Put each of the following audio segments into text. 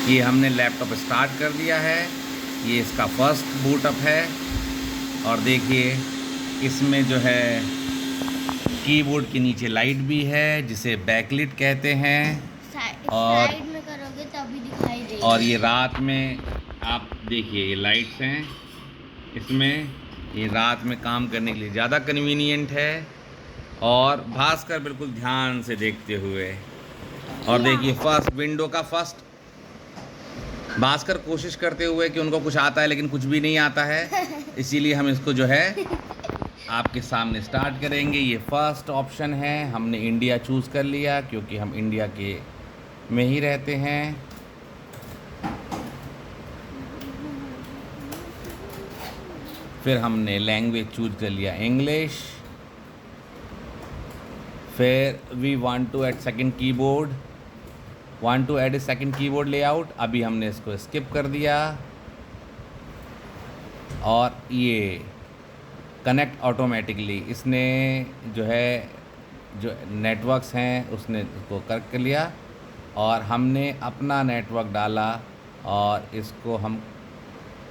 ये हमने laptop start कर दिया है। ये इसका फर्स्ट बूटअप है। और देखिए इसमें जो है कीबोर्ड के नीचे लाइट भी है जिसे बैकलिट कहते हैं। और साइड में करोगे तभी दिखाई देगी। और ये रात में आप देखिए ये लाइट्स हैं इसमें, ये रात में काम करने के लिए ज़्यादा कन्वीनियंट है। और भास्कर बिल्कुल ध्यान से देखते हुए, और देखिए फर्स्ट विंडो का फर्स्ट भास्कर कोशिश करते हुए कि उनको कुछ आता है लेकिन कुछ भी नहीं आता है, इसीलिए हम इसको जो है आपके सामने स्टार्ट करेंगे। ये फर्स्ट ऑप्शन है, हमने इंडिया चूज़ कर लिया क्योंकि हम इंडिया के में ही रहते हैं। फिर हमने लैंग्वेज चूज कर लिया इंग्लिश। फिर we want to add second keyboard, want to add a second keyboard layout, अभी हमने इसको स्किप कर दिया। और ये कनेक्ट ऑटोमेटिकली, इसने जो है जो नेटवर्क्स हैं उसने उसको कर लिया और हमने अपना नेटवर्क डाला और इसको हम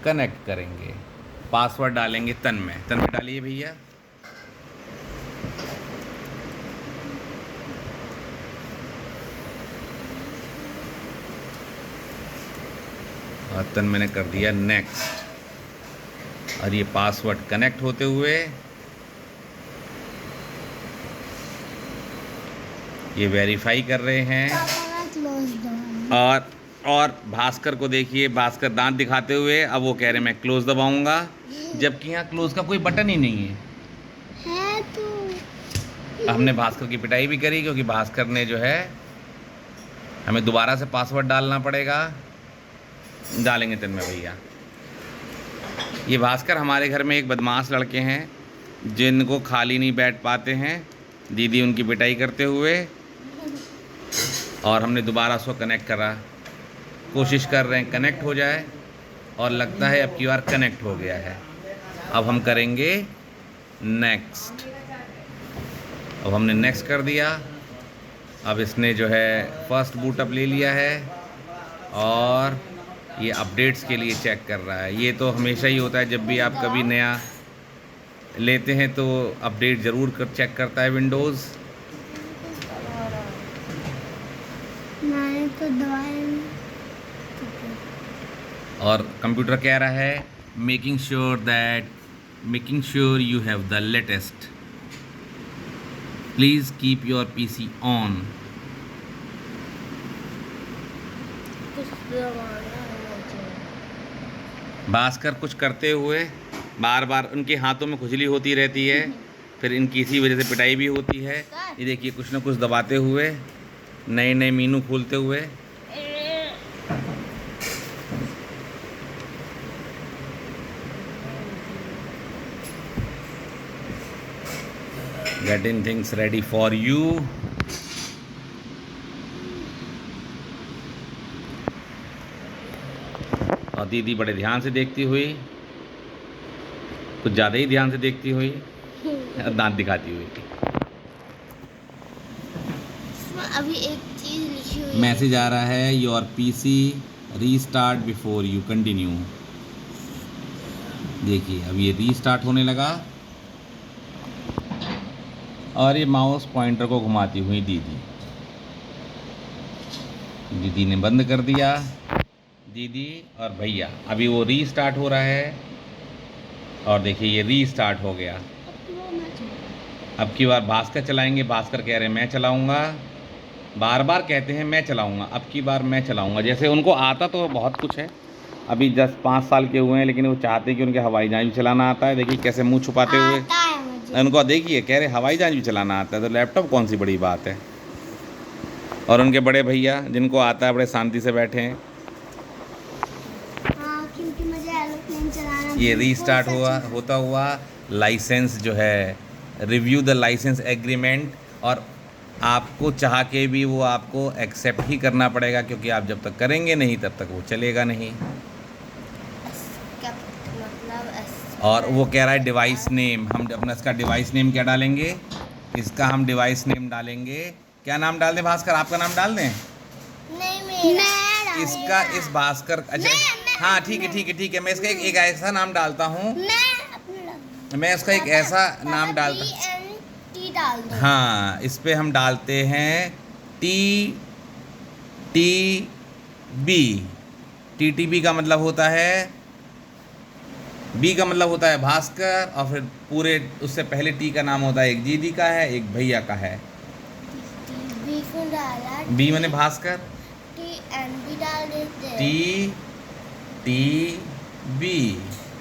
कनेक्ट करेंगे। पासवर्ड डालेंगे तन में डालिए भैया। और तन मैंने कर दिया नेक्स्ट, और ये पासवर्ड कनेक्ट होते हुए ये वेरीफाई कर रहे हैं। और भास्कर को देखिए, भास्कर दांत दिखाते हुए अब वो कह रहे हैं मैं क्लोज दबाऊंगा, जबकि यहाँ क्लोज का कोई बटन ही नहीं है। तो हमने भास्कर की पिटाई भी करी क्योंकि भास्कर ने जो है हमें दोबारा से पासवर्ड डालना पड़ेगा। डालेंगे तन्मय भैया। ये भास्कर हमारे घर में एक बदमाश लड़के हैं जिनको खाली नहीं बैठ पाते हैं, दीदी उनकी पिटाई करते हुए, और हमने दोबारा उसको कनेक्ट करा, कोशिश कर रहे हैं कनेक्ट हो जाए, और लगता है अब की बार कनेक्ट हो गया है। अब हम करेंगे नेक्स्ट। अब हमने नेक्स्ट कर दिया। अब इसने जो है फर्स्ट बूटअप ले लिया है और ये अपडेट्स के लिए चेक कर रहा है। ये तो हमेशा ही होता है, जब भी आप कभी नया लेते हैं तो अपडेट ज़रूर चेक करता है विंडोज़। मैंने तो और कंप्यूटर कह रहा है making sure you have the latest, please keep your PC on. Bhaskar कुछ करते हुए बार बार उनके हाथों में खुजली होती रहती है, फिर इनकी इसी वजह से पिटाई भी होती है। ये देखिए कुछ ना कुछ दबाते हुए, नए नए मीनू खोलते हुए। Getting things ready for you. और दीदी बड़े ध्यान से देखती हुई, कुछ ज़्यादा ही ध्यान से देखती हुई, दांत दिखाती हुई। अभी एक चीज लिखी हुई मैसेज आ रहा है your PC restart before you continue. देखिए अब ये रीस्टार्ट होने लगा और ये माउस पॉइंटर को घुमाती हुई दीदी ने बंद कर दिया। दीदी और भैया, अभी वो रीस्टार्ट हो रहा है और देखिए ये रीस्टार्ट हो गया। अब की बार भास्कर चलाएंगे, भास्कर कह रहे हैं मैं चलाऊंगा, बार बार कहते हैं मैं चलाऊंगा, अब की बार मैं चलाऊंगा। जैसे उनको आता तो बहुत कुछ है, अभी 10-5 साल के हुए हैं, लेकिन वो चाहते हैं कि उनके हवाई जहाज भी चलाना आता है। देखिए कैसे मुंह छुपाते हुए उनको, देखिए कह रहे हवाई जहाज भी चलाना आता है, तो लैपटॉप कौन सी बड़ी बात है। और उनके बड़े भैया जिनको आता है बड़े शांति से बैठे हैं। क्योंकि मुझे एरोप्लेन चलाना ये रीस्टार्ट होता हुआ लाइसेंस जो है, रिव्यू द लाइसेंस एग्रीमेंट, और आपको चाह के भी वो आपको एक्सेप्ट ही करना पड़ेगा, क्योंकि आप जब तक करेंगे नहीं तब तक वो चलेगा नहीं। और वो कह रहा है डिवाइस नेम, हम अपना इसका डिवाइस नेम क्या डालेंगे, इसका हम डिवाइस नेम डालेंगे, क्या नाम डाल दें भास्कर, आपका नाम डाल दें? नहीं, मेरा इसका इस भास्कर अच्छा हाँ ठीक है ठीक है ठीक है, मैं इसका एक ऐसा नाम डालता हूँ, मैं इसका एक ऐसा नाम डालता हूँ। टी डाल दो। हाँ, इस पे हम डालते हैं टी टी बी। TTB का मतलब होता है, बी का मतलब होता है भास्कर, और फिर पूरे उससे पहले टी का नाम होता है, एक दीदी का है एक भैया का है। बी को डाला, बी मैंने भास्कर, टी एन बी डाल देते हैं। T B.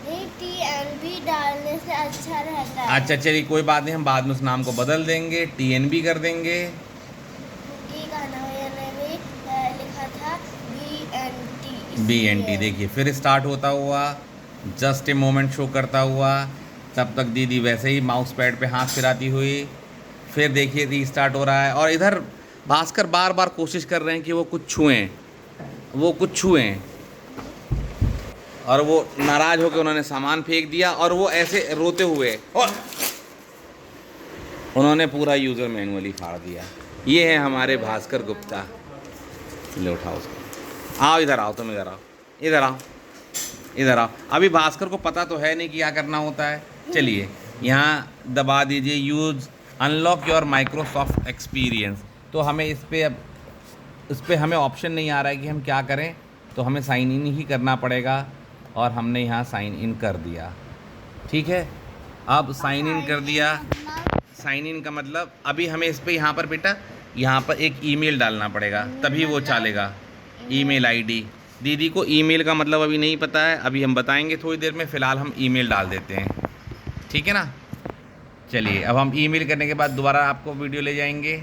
नहीं, टी एन बी डालने से अच्छा रहता है। अच्छा चलिए कोई बात नहीं, हम बाद में उस नाम को बदल देंगे, TNB कर देंगे। की गाना में लिखा था BNT। BNT देखिए फिर स्टार्ट होता हुआ, जस्ट ए मोमेंट शो करता हुआ, तब तक दीदी वैसे ही माउस पैड पे हाथ फिराती हुई, फिर देखिए रीस्टार्ट हो रहा है। और इधर भास्कर बार बार कोशिश कर रहे हैं कि वो कुछ छुएं, और वो नाराज़ होकर उन्होंने सामान फेंक दिया, और वो ऐसे रोते हुए और उन्होंने पूरा यूज़र मैनुअल ही फाड़ दिया। ये है हमारे भास्कर गुप्ता। ले उठाओ उसको, आओ इधर आओ, तुम इधर आओ, इधर आओ, इधर आओ। अभी भास्कर को पता तो है नहीं कि क्या करना होता है। चलिए यहाँ दबा दीजिए use unlock your Microsoft experience. तो हमें इस पर हमें ऑप्शन नहीं आ रहा है कि हम क्या करें, तो हमें साइन इन ही करना पड़ेगा, और हमने यहाँ साइन इन कर दिया। ठीक है, अब साइन इन कर दिया। साइन इन का मतलब अभी हमें इस पर यहाँ पर बेटा यहाँ पर एक ईमेल डालना पड़ेगा, तभी वो चलेगा। ईमेल आईडी, दीदी को ईमेल का मतलब अभी नहीं पता है, अभी हम बताएंगे थोड़ी देर में। फ़िलहाल हम ईमेल डाल देते हैं, ठीक है ना। चलिए अब हम ईमेल करने के बाद दोबारा आपको वीडियो ले जाएंगे।